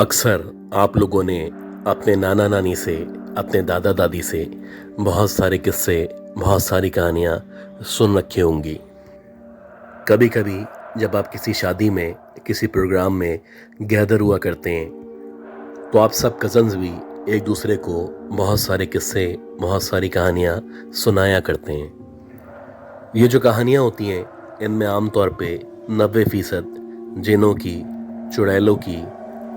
अक्सर आप लोगों ने अपने नाना नानी से, अपने दादा दादी से बहुत सारे किस्से, बहुत सारी कहानियाँ सुन रखी होंगी। कभी कभी जब आप किसी शादी में, किसी प्रोग्राम में गैदर हुआ करते हैं तो आप सब कज़न्स भी एक दूसरे को बहुत सारे किस्से, बहुत सारी कहानियाँ सुनाया करते हैं। ये जो कहानियाँ होती हैं इनमें आमतौर पे 90% जिनों की, चुड़ैलों की,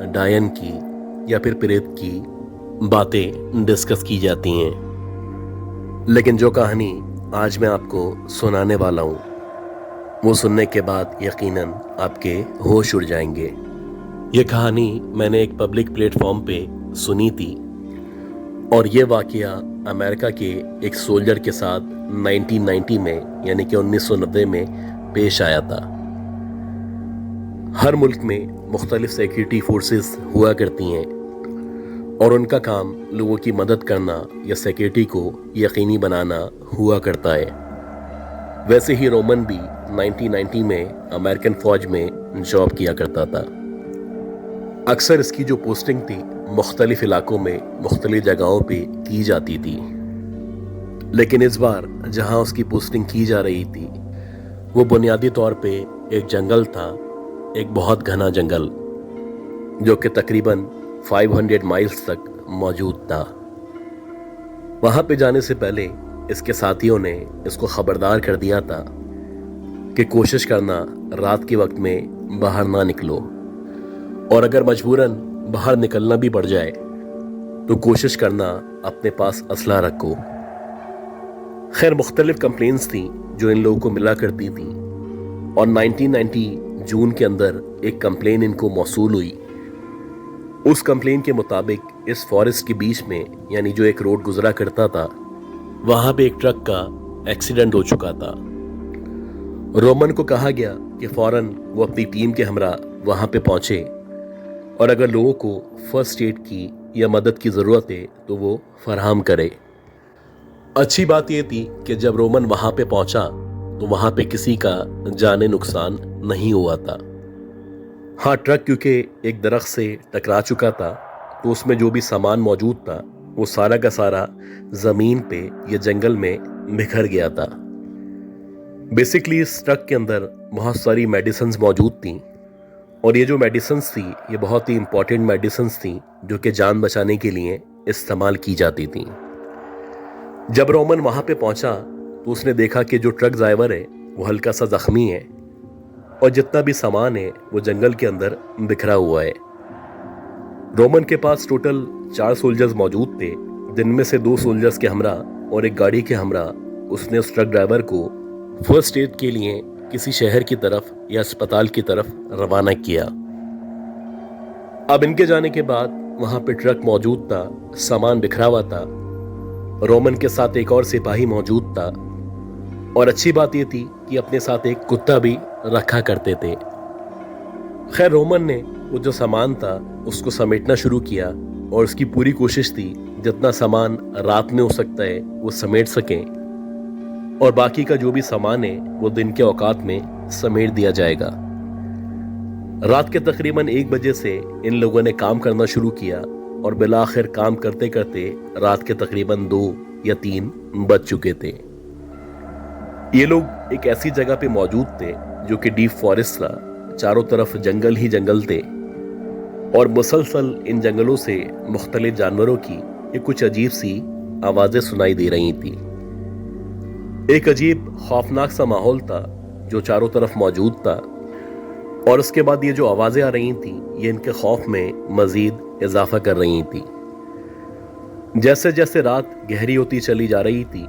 डायन की या फिर प्रेत की बातें डिस्कस की जाती हैं। लेकिन जो कहानी आज मैं आपको सुनाने वाला हूँ वो सुनने के बाद यकीनन आपके होश उड़ जाएंगे। ये कहानी मैंने एक पब्लिक प्लेटफॉर्म पे सुनी थी और ये वाकया अमेरिका के एक सोल्जर के साथ 1990 में यानी कि 1990 में पेश आया था। हर मुल्क में मुख्तलिफ सिक्योरिटी फोर्सेस हुआ करती हैं और उनका काम लोगों की मदद करना या सिक्योरिटी को यकीनी बनाना हुआ करता है। वैसे ही रोमन भी 1990 में अमेरिकन फौज में जॉब किया करता था। अक्सर इसकी जो पोस्टिंग थी मुख्तलिफ इलाकों में, मुख्तलिफ जगहों पे की जाती थी। लेकिन इस बार जहां उसकी पोस्टिंग की जा रही थी वो बुनियादी तौर पे एक जंगल था, एक बहुत घना जंगल जो कि तकरीबन 500 माइल्स तक मौजूद था। वहां पे जाने से पहले इसके साथियों ने इसको खबरदार कर दिया था कि कोशिश करना रात के वक्त में बाहर ना निकलो और अगर मजबूरन बाहर निकलना भी पड़ जाए तो कोशिश करना अपने पास असला रखो। खैर मुख्तलिफ कंप्लेंट्स थी जो इन लोगों को मिला करती थी और 1990 जून के अंदर एक कंप्लेन इनको मौसूल हुई। उस कंप्लेन के मुताबिक इस फॉरेस्ट के बीच में यानी जो एक रोड गुजरा करता था वहां पे एक ट्रक का एक्सीडेंट हो चुका था। रोमन को कहा गया कि फौरन वो अपनी टीम के हमरा वहां पे पहुंचे और अगर लोगों को फर्स्ट एड की या मदद की ज़रूरत है तो वो फराहम करे। अच्छी बात यह थी कि जब रोमन वहां पे पहुंचा तो वहां पे किसी का जाने नुकसान नहीं हुआ था। हाँ, ट्रक क्योंकि एक दरख्त से टकरा चुका था तो उसमें जो भी सामान मौजूद था वो सारा का सारा ज़मीन पे या जंगल में बिखर गया था। बेसिकली इस ट्रक के अंदर बहुत सारी मेडिसिन्स मौजूद थी और ये जो मेडिसिन्स थी ये बहुत ही इंपॉर्टेंट मेडिसिन्स थी जो कि जान बचाने के लिए इस्तेमाल की जाती थी। जब रोमन वहां पे पहुंचा तो उसने देखा कि जो ट्रक ड्राइवर है वो हल्का सा जख्मी है और जितना भी सामान है वो जंगल के अंदर बिखरा हुआ है। रोमन के पास टोटल 4 सोल्जर्स मौजूद थे जिनमें से 2 सोल्जर्स के हमरा और एक गाड़ी के हमरा उसने उस ट्रक ड्राइवर को फर्स्ट एड के लिए किसी शहर की तरफ या अस्पताल की तरफ रवाना किया। अब इनके जाने के बाद वहां पे ट्रक मौजूद था, सामान बिखरा हुआ था, रोमन के साथ एक और सिपाही मौजूद था और अच्छी बात यह थी कि अपने साथ एक कुत्ता भी रखा करते थे। खैर रोमन ने वो जो सामान था उसको समेटना शुरू किया और उसकी पूरी कोशिश थी जितना सामान रात में हो सकता है वो समेट सकें और बाकी का जो भी सामान है वो दिन के औकात में समेट दिया जाएगा। रात के तकरीबन 1 बजे से इन लोगों ने काम करना शुरू किया और बिलाखिर काम करते करते रात के तकरीबन 2 या 3 बज चुके थे। ये लोग एक ऐसी जगह पे मौजूद थे जो कि डीप फॉरेस्ट था, चारों तरफ जंगल ही जंगल थे और मुसलसल इन जंगलों से मुख्तलिफ जानवरों की ये कुछ अजीब सी आवाजें सुनाई दे रही थी। एक अजीब खौफनाक सा माहौल था जो चारों तरफ मौजूद था और उसके बाद ये जो आवाजें आ रही थी ये इनके खौफ में मजीद इजाफा कर रही थी। जैसे जैसे रात गहरी होती चली जा रही थी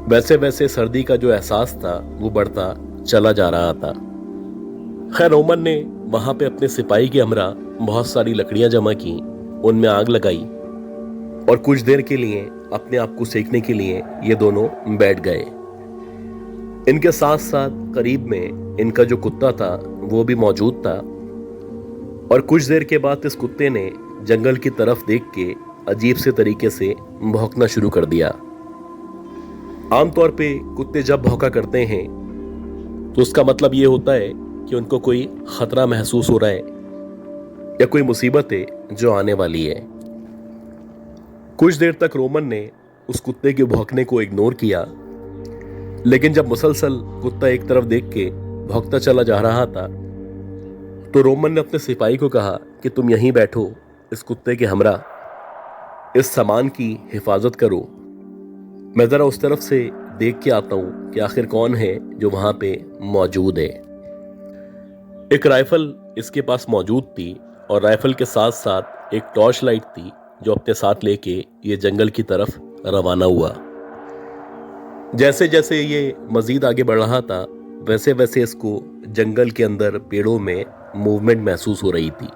वैसे वैसे सर्दी का जो एहसास था वो बढ़ता चला जा रहा था। खैर रोमन ने वहां पे अपने सिपाही के हमरा बहुत सारी लकड़ियां जमा की, उनमें आग लगाई और कुछ देर के लिए अपने आप को सेकने के लिए ये दोनों बैठ गए। इनके साथ साथ करीब में इनका जो कुत्ता था वो भी मौजूद था और कुछ देर के बाद इस कुत्ते ने जंगल की तरफ देख के अजीब से तरीके से भौंकना शुरू कर दिया। आमतौर पे कुत्ते जब भौंका करते हैं तो उसका मतलब ये होता है कि उनको कोई खतरा महसूस हो रहा है या कोई मुसीबत है जो आने वाली है। कुछ देर तक रोमन ने उस कुत्ते के भौंकने को इग्नोर किया, लेकिन जब मुसलसल कुत्ता एक तरफ देख के भौंकता चला जा रहा था तो रोमन ने अपने सिपाही को कहा कि तुम यहीं बैठो, इस कुत्ते के हमरा, इस सामान की हिफाजत करो, मैं जरा उस तरफ से देख के आता हूं कि आखिर कौन है जो वहां पे मौजूद है। एक राइफल इसके पास मौजूद थी और राइफल के साथ साथ एक टॉर्च लाइट थी जो अपने साथ लेके ये जंगल की तरफ रवाना हुआ। जैसे जैसे ये मजीद आगे बढ़ रहा था वैसे वैसे इसको जंगल के अंदर पेड़ों में मूवमेंट महसूस हो रही थी।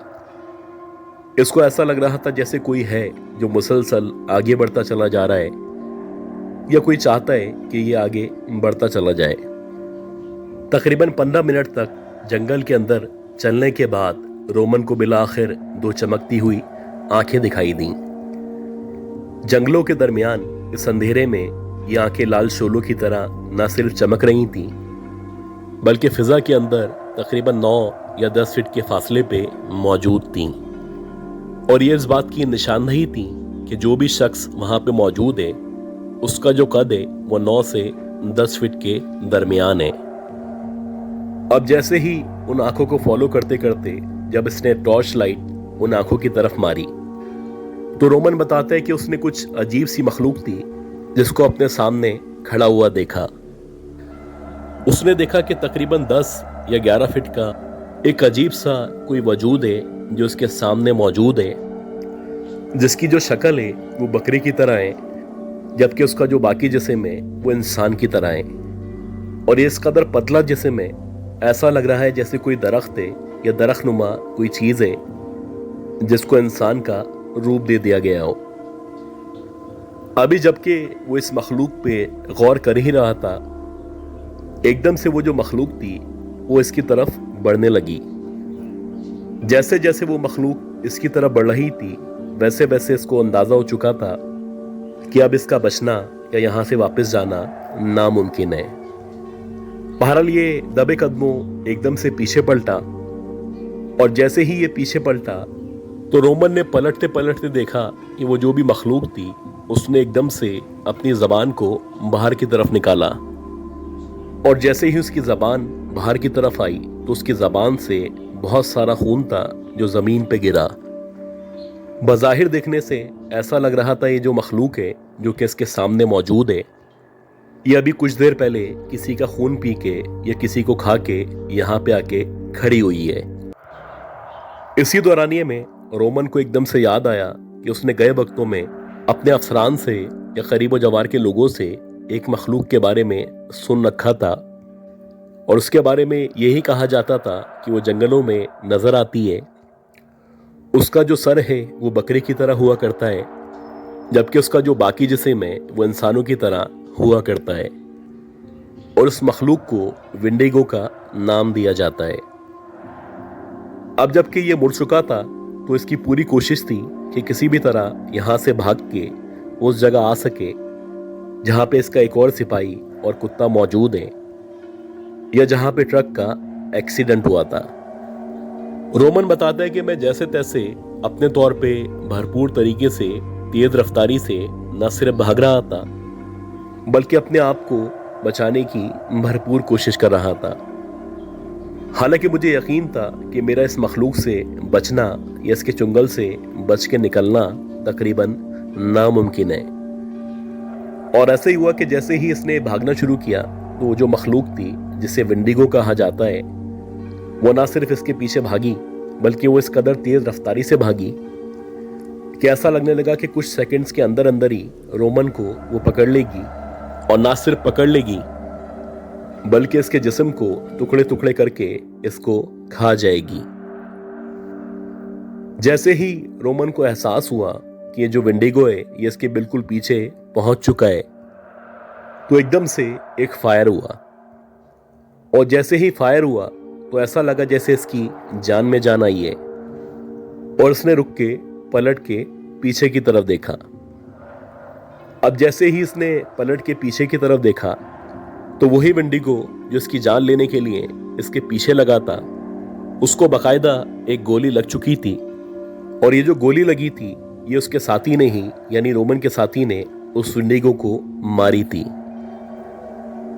इसको ऐसा लग रहा था जैसे कोई है जो मुसलसल आगे बढ़ता चला जा रहा है या कोई चाहता है कि ये आगे बढ़ता चला जाए। तकरीबन 15 मिनट तक जंगल के अंदर चलने के बाद रोमन को बिला आखिर दो चमकती हुई आंखें दिखाई दी। जंगलों के दरमियान इस अंधेरे में ये आंखें लाल शोलों की तरह न सिर्फ चमक रही थीं बल्कि फिजा के अंदर तकरीबन 9 या 10 फीट के फासले पे मौजूद थीं। और ये इस बात की निशानदही थी कि जो भी शख्स वहां पे मौजूद है उसका जो कद है वो 9 से 10 फीट के दरमियान है। अब जैसे ही उन आंखों को फॉलो करते करते जब इसने टॉर्च लाइट उन आंखों की तरफ मारी तो रोमन बताता है कि उसने कुछ अजीब सी मखलूक थी जिसको अपने सामने खड़ा हुआ देखा। उसने देखा कि तकरीबन 10 या 11 फीट का एक अजीब सा कोई वजूद है जो उसके सामने मौजूद है, जिसकी जो शक्ल है वो बकरी की तरह है जबकि उसका जो बाकी जिस्म है वो इंसान की तरह है। और ये इस कदर पतला जिस्म है, ऐसा लग रहा है जैसे कोई दरख्त है या दरख्तनुमा कोई चीज है जिसको इंसान का रूप दे दिया गया हो। अभी जबकि वो इस मखलूक पे गौर कर ही रहा था एकदम से वो जो मखलूक थी वो इसकी तरफ बढ़ने लगी। जैसे जैसे वो मखलूक इसकी तरफ बढ़ रही थी वैसे वैसे इसको अंदाजा हो चुका था कि अब इसका बचना या यहाँ से वापस जाना नामुमकिन है। बहरहाल ये दबे कदमों एकदम से पीछे पलटा और जैसे ही ये पीछे पलटा तो रोमन ने पलटते पलटते देखा कि वो जो भी मखलूक थी उसने एकदम से अपनी जबान को बाहर की तरफ निकाला और जैसे ही उसकी जबान बाहर की तरफ आई तो उसकी जबान से बहुत सारा खून था जो जमीन पे गिरा। बज़ाहिर देखने से ऐसा लग रहा था ये जो मखलूक है जो कि इसके सामने मौजूद है ये अभी कुछ देर पहले किसी का खून पी के या किसी को खा के यहाँ पे आके खड़ी हुई है। इसी दौरानिये में रोमन को एकदम से याद आया कि उसने गए वक्तों में अपने अफसरान से या करीब जवार के लोगों से एक मखलूक के बारे में सुन रखा था और उसके बारे में यही कहा जाता था कि वो जंगलों में नजर आती है, उसका जो सर है वो बकरे की तरह हुआ करता है जबकि उसका जो बाकी जिस्म है वो इंसानों की तरह हुआ करता है और उस मखलूक को विंडिगो का नाम दिया जाता है। अब जबकि ये मुड़ चुका था तो इसकी पूरी कोशिश थी कि किसी भी तरह यहाँ से भाग के उस जगह आ सके जहाँ पे इसका एक और सिपाही और कुत्ता मौजूद है या जहाँ पे ट्रक का एक्सीडेंट हुआ था। रोमन बताता है कि मैं जैसे तैसे अपने तौर पे भरपूर तरीके से तेज रफ्तारी से न सिर्फ भाग रहा था बल्कि अपने आप को बचाने की भरपूर कोशिश कर रहा था। हालांकि मुझे यकीन था कि मेरा इस मखलूक से बचना या इसके चुंगल से बच के निकलना तकरीबन नामुमकिन है। और ऐसे ही हुआ कि जैसे ही इसने भागना शुरू किया तो वो जो मखलूक थी जिसे विंडिगो कहा जाता है वो ना सिर्फ इसके पीछे भागी बल्कि वो इस कदर तेज रफ्तारी से भागी कि ऐसा लगने लगा कि कुछ सेकंड्स के अंदर अंदर ही रोमन को वो पकड़ लेगी और ना सिर्फ पकड़ लेगी बल्कि इसके जिस्म को टुकड़े टुकड़े करके इसको खा जाएगी। जैसे ही रोमन को एहसास हुआ कि ये जो विंडिगो है ये इसके बिल्कुल पीछे पहुंच चुका है तो एकदम से एक फायर हुआ और जैसे ही फायर हुआ तो ऐसा लगा जैसे इसकी जान में जान आई है और उसने रुक के पलट के पीछे की तरफ देखा। अब जैसे ही इसने पलट के पीछे की तरफ देखा तो वही विंडिगो जो इसकी जान लेने के लिए इसके पीछे लगा था उसको बाकायदा एक गोली लग चुकी थी और ये जो गोली लगी थी ये उसके साथी ने ही, यानी रोमन के साथी ने उस विंडिगो को मारी थी।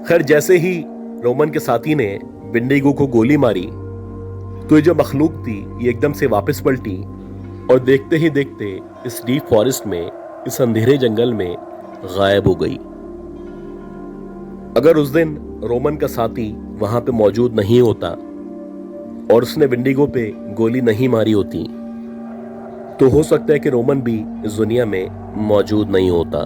खैर, जैसे ही रोमन के साथी ने विंडिगो को गोली मारी तो ये जो मखलूक थी ये एकदम से वापस पलटी और देखते ही देखते इस डीप फॉरेस्ट में, इस अंधेरे जंगल में गायब हो गई। अगर उस दिन रोमन का साथी वहां पे मौजूद नहीं होता और उसने विंडिगो पे गोली नहीं मारी होती तो हो सकता है कि रोमन भी इस दुनिया में मौजूद नहीं होता।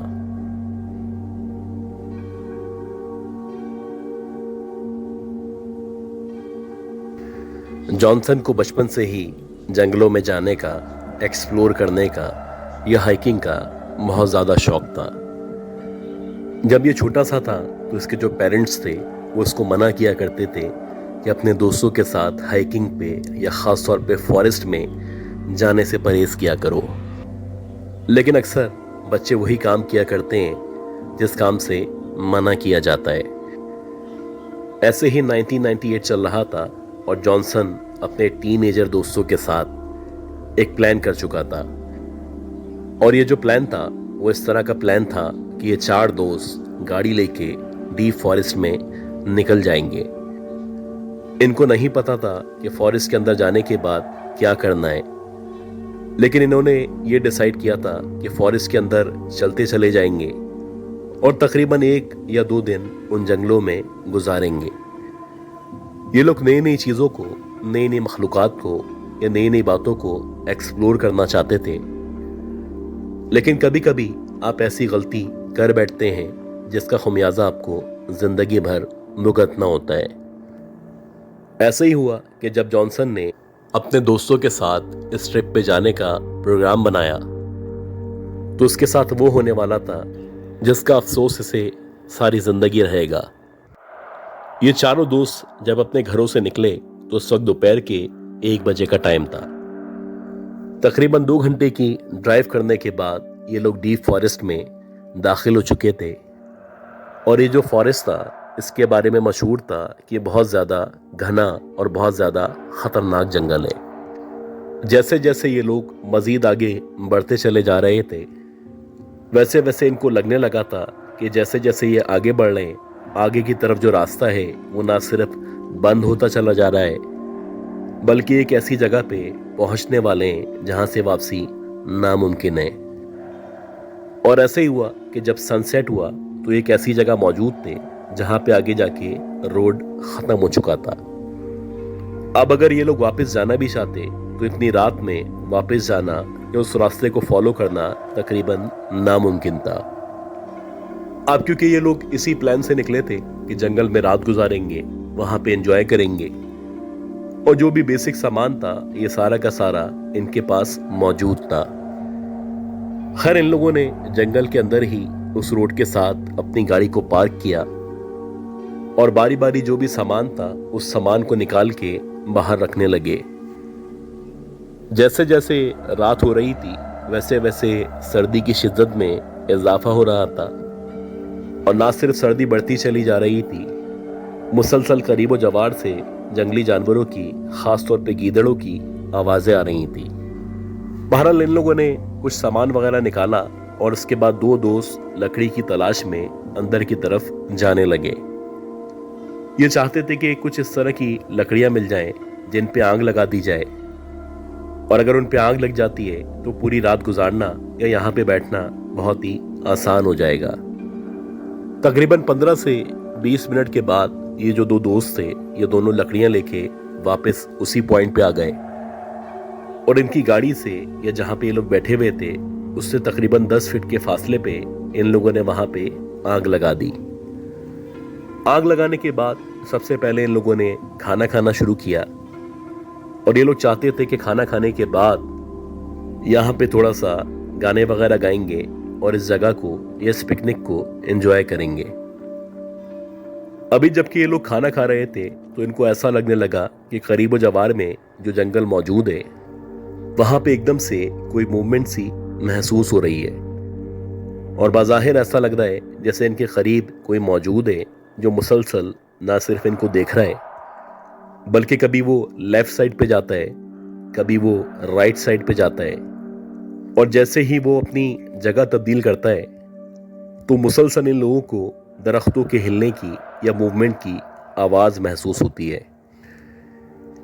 जॉनसन को बचपन से ही जंगलों में जाने का, एक्सप्लोर करने का या हाइकिंग का बहुत ज़्यादा शौक था। जब ये छोटा सा था तो इसके जो पेरेंट्स थे वो इसको मना किया करते थे कि अपने दोस्तों के साथ हाइकिंग पे या ख़ास तौर पे फॉरेस्ट में जाने से परहेज किया करो। लेकिन अक्सर बच्चे वही काम किया करते हैं जिस काम से मना किया जाता है। ऐसे ही 1998 चल रहा था और जॉनसन अपने टीनेजर दोस्तों के साथ एक प्लान कर चुका था। और ये जो प्लान था वो इस तरह का प्लान था कि ये 4 दोस्त गाड़ी लेके डीप फॉरेस्ट में निकल जाएंगे। इनको नहीं पता था कि फॉरेस्ट के अंदर जाने के बाद क्या करना है, लेकिन इन्होंने ये डिसाइड किया था कि फॉरेस्ट के अंदर चलते चले जाएंगे और तकरीबन 1 या 2 दिन उन जंगलों में गुजारेंगे। ये लोग नई नई चीज़ों को, नई नई मखलूक़ात को या नई नई बातों को एक्सप्लोर करना चाहते थे। लेकिन कभी कभी आप ऐसी गलती कर बैठते हैं जिसका खमियाजा आपको जिंदगी भर भुगतना होता है। ऐसे ही हुआ कि जब जॉनसन ने अपने दोस्तों के साथ इस ट्रिप पे जाने का प्रोग्राम बनाया तो उसके साथ वो होने वाला था जिसका अफसोस इसे सारी जिंदगी रहेगा। ये चारों दोस्त जब अपने घरों से निकले तो उस वक्त दोपहर के 1 बजे का टाइम था। तकरीबन 2 घंटे की ड्राइव करने के बाद ये लोग डीप फॉरेस्ट में दाखिल हो चुके थे। और ये जो फॉरेस्ट था इसके बारे में मशहूर था कि बहुत ज़्यादा घना और बहुत ज़्यादा ख़तरनाक जंगल है। जैसे जैसे ये लोग मज़ीद आगे बढ़ते चले जा रहे थे वैसे वैसे इनको लगने लगा था कि जैसे जैसे ये आगे बढ़ रहे हैं, आगे की तरफ जो रास्ता है वो ना सिर्फ बंद होता चला जा रहा है बल्कि एक ऐसी जगह पे पहुंचने वाले हैं जहां से वापसी नामुमकिन है। और ऐसे ही हुआ कि जब सनसेट हुआ तो एक ऐसी जगह मौजूद थे जहां पे आगे जाके रोड खत्म हो चुका था। अब अगर ये लोग वापस जाना भी चाहते तो इतनी रात में वापस जाना या उस रास्ते को फॉलो करना तकरीबन नामुमकिन था। अब क्योंकि ये लोग इसी प्लान से निकले थे कि जंगल में रात गुजारेंगे, वहां पे एंजॉय करेंगे और जो भी बेसिक सामान था ये सारा का सारा इनके पास मौजूद था। खैर, इन लोगों ने जंगल के अंदर ही उस रोड के साथ अपनी गाड़ी को पार्क किया और बारी बारी जो भी सामान था उस सामान को निकाल के बाहर रखने लगे। जैसे जैसे रात हो रही थी वैसे वैसे सर्दी की शिद्दत में इजाफा हो रहा था और ना सिर्फ सर्दी बढ़ती चली जा रही थी, मुसलसल करीबो जवार से जंगली जानवरों की, खास तौर पे गीदड़ों की आवाजें आ रही थी। बहरहाल इन लोगों ने कुछ सामान वगैरह निकाला और उसके बाद 2 दोस्त लकड़ी की तलाश में अंदर की तरफ जाने लगे। ये चाहते थे कि कुछ इस तरह की लकड़ियां मिल जाएं जिन पे आग लगा दी जाए और अगर उन पे आग लग जाती है तो पूरी रात गुजारना या यहाँ पे बैठना बहुत ही आसान हो जाएगा। तकरीबन 15 से 20 मिनट के बाद ये जो 2 दोस्त थे ये दोनों लकड़ियां लेके वापस उसी पॉइंट पे आ गए और इनकी गाड़ी से या जहाँ पे ये लोग बैठे हुए थे उससे तकरीबन 10 फीट के फासले पे इन लोगों ने वहां पे आग लगा दी। आग लगाने के बाद सबसे पहले इन लोगों ने खाना खाना शुरू किया और ये लोग चाहते थे कि खाना खाने के बाद यहाँ पे थोड़ा सा गाने वगैरह गाएंगे और इस जगह को, इस पिकनिक को एंजॉय करेंगे। अभी जबकि ये लोग खाना खा रहे थे तो इनको ऐसा लगने लगा कि करीबो जवार में जो जंगल मौजूद है वहां पे एकदम से कोई मूवमेंट सी महसूस हो रही है और बाज़ाहिर ऐसा लग रहा है जैसे इनके करीब कोई मौजूद है जो मुसलसल ना सिर्फ इनको देख रहा है बल्कि कभी वो लेफ्ट साइड पे जाता है कभी वो राइट साइड पे जाता है, और जैसे ही वो अपनी जगह तब्दील करता है तो मुसलसल इन लोगों को दरख्तों के हिलने की या मूवमेंट की आवाज़ महसूस होती है।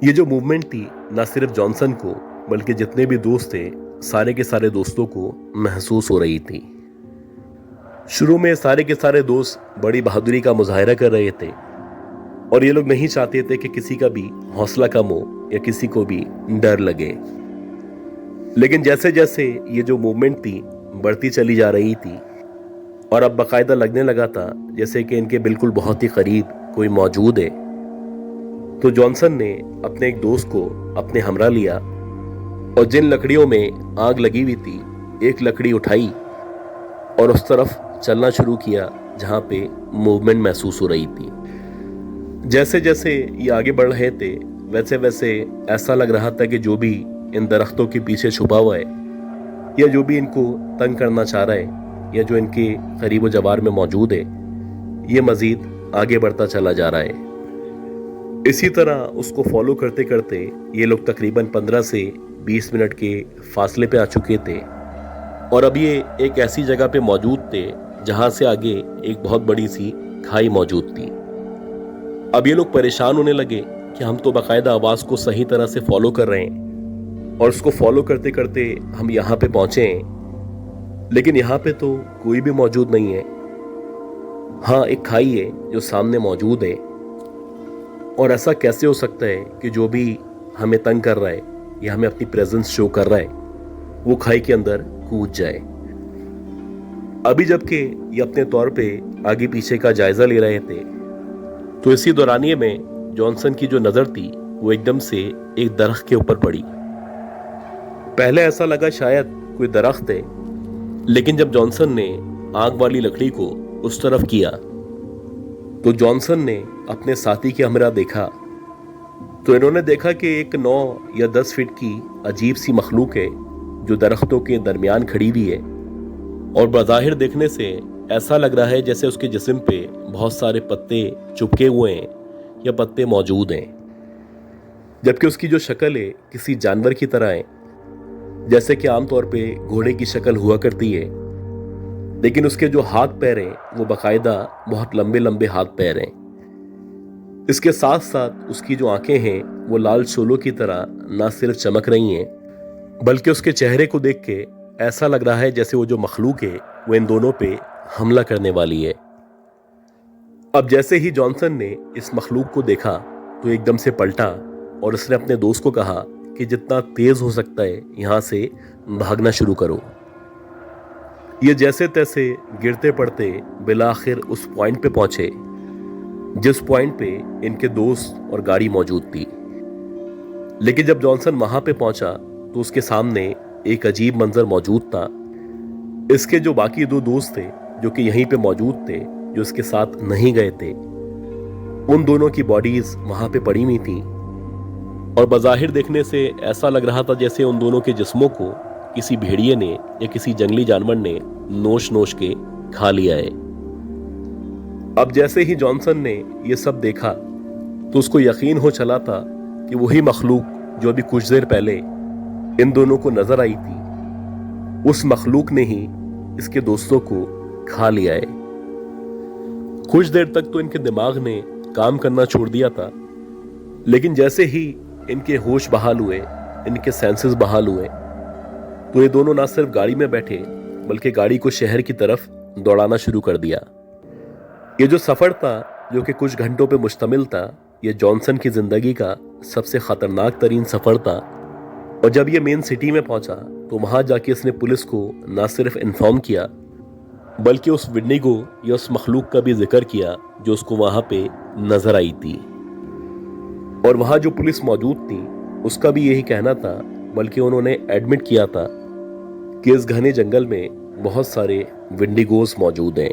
ये जो मूवमेंट थी ना सिर्फ जॉनसन को बल्कि जितने भी दोस्त थे सारे के सारे दोस्तों को महसूस हो रही थी। शुरू में सारे के सारे दोस्त बड़ी बहादुरी का मुजाहिरा कर रहे थे और ये लोग नहीं चाहते थे कि किसी का भी हौसला कम हो या किसी को भी डर लगे। लेकिन जैसे जैसे ये जो मूवमेंट थी बढ़ती चली जा रही थी और अब बाकायदा लगने लगा था जैसे कि इनके बिल्कुल बहुत ही करीब कोई मौजूद है, तो जॉनसन ने अपने एक दोस्त को अपने हमरा लिया और जिन लकड़ियों में आग लगी हुई थी एक लकड़ी उठाई और उस तरफ चलना शुरू किया जहां पे मूवमेंट महसूस हो रही थी। जैसे जैसे ये आगे बढ़ रहे थे वैसे वैसे ऐसा लग रहा था कि जो भी इन दरख्तों के पीछे छुपा हुआ है या जो भी इनको तंग करना चाह रहा है या जो इनके करीब जवार में मौजूद है ये मजीद आगे बढ़ता चला जा रहा है। इसी तरह उसको फॉलो करते करते ये लोग तकरीबन 15 से 20 मिनट के फासले पे आ चुके थे और अब ये एक ऐसी जगह पे मौजूद थे जहां से आगे एक बहुत बड़ी सी खाई मौजूद थी। अब ये लोग परेशान होने लगे कि हम तो बाकायदा आवाज को सही तरह से फॉलो कर रहे हैं और उसको फॉलो करते करते हम यहाँ पे पहुंचे हैं, लेकिन यहाँ पे तो कोई भी मौजूद नहीं है। हाँ, एक खाई है जो सामने मौजूद है और ऐसा कैसे हो सकता है कि जो भी हमें तंग कर रहा है या हमें अपनी प्रेजेंस शो कर रहा है वो खाई के अंदर कूद जाए। अभी जबकि ये अपने तौर पे आगे पीछे का जायजा ले रहे थे तो इसी दौरानिये में जॉनसन की जो नजर थी वो एकदम से एक दरख्त के ऊपर पड़ी। पहले ऐसा लगा शायद कोई दरख्त है, लेकिन जब जॉनसन ने आग वाली लकड़ी को उस तरफ किया तो जॉनसन ने अपने साथी के हमरा देखा तो इन्होंने देखा कि एक 9 या 10 फीट की अजीब सी मखलूक है जो दरख्तों के दरमियान खड़ी हुई है और बज़ाहिर देखने से ऐसा लग रहा है जैसे उसके जिस्म पे बहुत सारे पत्ते चिपके हुए हैं या पत्ते मौजूद हैं, जबकि उसकी जो शक्ल है किसी जानवर की तरह है, जैसे कि आमतौर पे घोड़े की शक्ल हुआ करती है, लेकिन उसके जो हाथ पैर हैं वो बाकायदा बहुत लंबे लंबे हाथ पैर हैं। इसके साथ साथ उसकी जो आंखें हैं वो लाल शोलों की तरह ना सिर्फ चमक रही हैं बल्कि उसके चेहरे को देख के ऐसा लग रहा है जैसे वो जो मखलूक है वो इन दोनों पे हमला करने वाली है। अब जैसे ही जॉनसन ने इस मखलूक को देखा तो एकदम से पलटा और उसने अपने दोस्त को कहा कि जितना तेज हो सकता है यहां से भागना शुरू करो। ये जैसे तैसे गिरते पड़ते बिलाखिर उस पॉइंट पे पहुंचे जिस पॉइंट पे इनके दोस्त और गाड़ी मौजूद थी। लेकिन जब जॉनसन वहां पे पहुंचा तो उसके सामने एक अजीब मंजर मौजूद था। इसके जो बाकी 2 दोस्त थे जो कि यहीं पे मौजूद थे, जो इसके साथ नहीं गए थे, उन दोनों की बॉडीज वहां पे पड़ी हुई थी और बज़ाहिर देखने से ऐसा लग रहा था जैसे उन दोनों के जिस्मों को किसी भेड़िए ने या किसी जंगली जानवर ने नोच नोच के खा लिया है। अब जैसे ही जॉनसन ने यह सब देखा तो उसको यकीन हो चला था कि वही मखलूक जो अभी कुछ देर पहले इन दोनों को नजर आई थी उस मखलूक ने ही इसके दोस्तों को खा लिया है। कुछ देर तक तो इनके दिमाग ने काम करना छोड़ दिया था, लेकिन जैसे ही इनके होश बहाल हुए, इनके सेंसेस बहाल हुए, तो ये दोनों ना सिर्फ गाड़ी में बैठे बल्कि गाड़ी को शहर की तरफ दौड़ाना शुरू कर दिया। ये जो सफर था जो कि कुछ घंटों पे मुश्तमिल था, ये जॉनसन की जिंदगी का सबसे खतरनाक तरीन सफर था। और जब ये मेन सिटी में पहुंचा तो वहां जाके इसने पुलिस को ना सिर्फ इन्फॉर्म किया बल्कि उस विंडिगो या उस मखलूक का भी जिक्र किया जो उसको वहां पे नजर आई थी। और वहां जो पुलिस मौजूद थी उसका भी यही कहना था, बल्कि उन्होंने एडमिट किया था कि इस घने जंगल में बहुत सारे विंडिगोज मौजूद हैं।